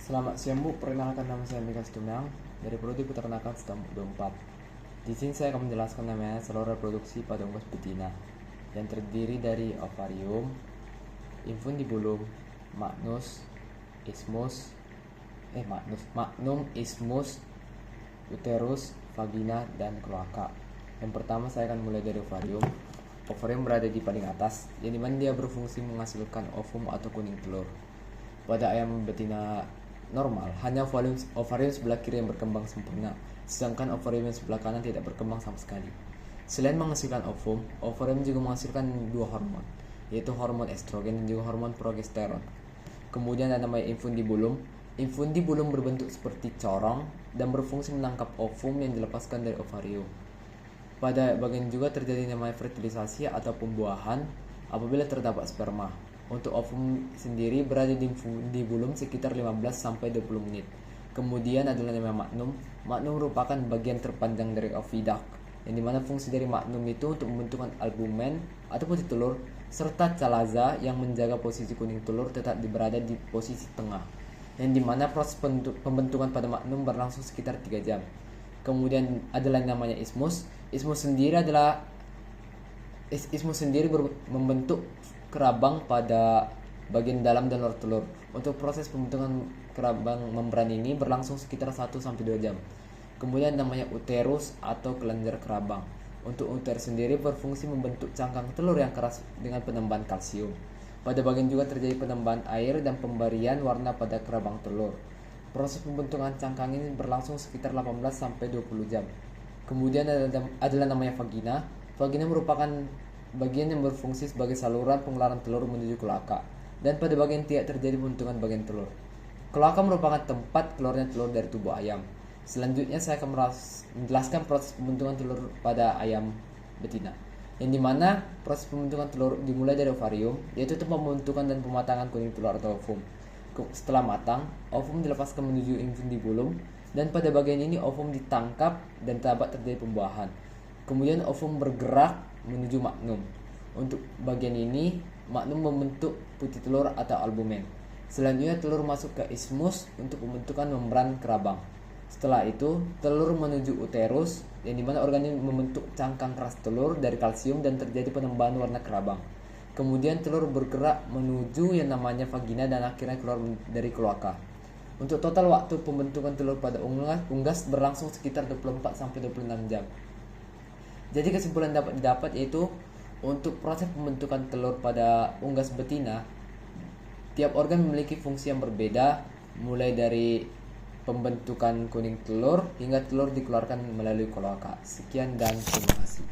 Selamat siang Bu, perkenalkan nama saya Mika Situmang dari Prodi Peternakan Stamuk 24. Di sini saya akan menjelaskan namanya saluran produksi pada unggas betina yang terdiri dari ovarium, infundibulum, magnum, isthmus, uterus, vagina, dan kloaka. Yang pertama saya akan mulai dari ovarium. Ovarium berada di paling atas, yang dimana dia berfungsi menghasilkan ovum atau kuning telur. Pada ayam betina normal, hanya ovarium sebelah kiri yang berkembang sempurna, sedangkan ovarium yang sebelah kanan tidak berkembang sama sekali. Selain menghasilkan ovum, ovarium juga menghasilkan dua hormon, yaitu hormon estrogen dan juga hormon progesteron. Kemudian ada namanya infundibulum. Infundibulum berbentuk seperti corong dan berfungsi menangkap ovum yang dilepaskan dari ovarium. Pada bagian juga terjadi namanya fertilisasi atau pembuahan apabila terdapat sperma. Untuk ovum sendiri berada di infundibulum sekitar 15-20 menit. Kemudian adalah namanya magnum. Magnum merupakan bagian terpanjang dari oviduct, yang dimana fungsi dari magnum itu untuk membentukkan albumen atau putih telur, serta calaza yang menjaga posisi kuning telur tetap berada di posisi tengah, yang dimana proses pembentukan pada magnum berlangsung sekitar 3 jam. Kemudian adalah namanya isthmus. Isthmus sendiri membentuk kerabang pada bagian dalam dan luar telur. Untuk proses pembentukan kerabang membran ini berlangsung sekitar 1-2 jam. Kemudian namanya uterus atau kelenjar kerabang. Untuk uterus sendiri berfungsi membentuk cangkang telur yang keras dengan penambahan kalsium. Pada bagian juga terjadi penambahan air dan pemberian warna pada kerabang telur. Proses pembentukan cangkang ini berlangsung sekitar 18-20 jam. Kemudian adalah namanya vagina. Vagina merupakan bagian yang berfungsi sebagai saluran pengeluaran telur menuju kloaka, dan pada bagian tidak terjadi pembentukan bagian telur. Kloaka merupakan tempat keluarnya telur dari tubuh ayam. Selanjutnya saya akan menjelaskan proses pembentukan telur pada ayam betina, yang dimana proses pembentukan telur dimulai dari ovarium, yaitu tempat pembentukan dan pematangan kuning telur atau ovum. Setelah matang, ovum dilepaskan menuju infundibulum, dan pada bagian ini ovum ditangkap dan dapat terjadi pembuahan. Kemudian ovum bergerak menuju magnum. Untuk bagian ini, magnum membentuk putih telur atau albumen. Selanjutnya telur masuk ke isthmus untuk pembentukan membran kerabang. Setelah itu, telur menuju uterus, yang dimana organ ini membentuk cangkang keras telur dari kalsium dan terjadi penambahan warna kerabang. Kemudian telur bergerak menuju yang namanya vagina dan akhirnya keluar dari kloaka. Untuk total waktu pembentukan telur pada unggas berlangsung sekitar 24-26 jam. Jadi kesimpulan dapat didapat yaitu untuk proses pembentukan telur pada unggas betina, tiap organ memiliki fungsi yang berbeda, mulai dari pembentukan kuning telur hingga telur dikeluarkan melalui kloaka. Sekian dan terima kasih.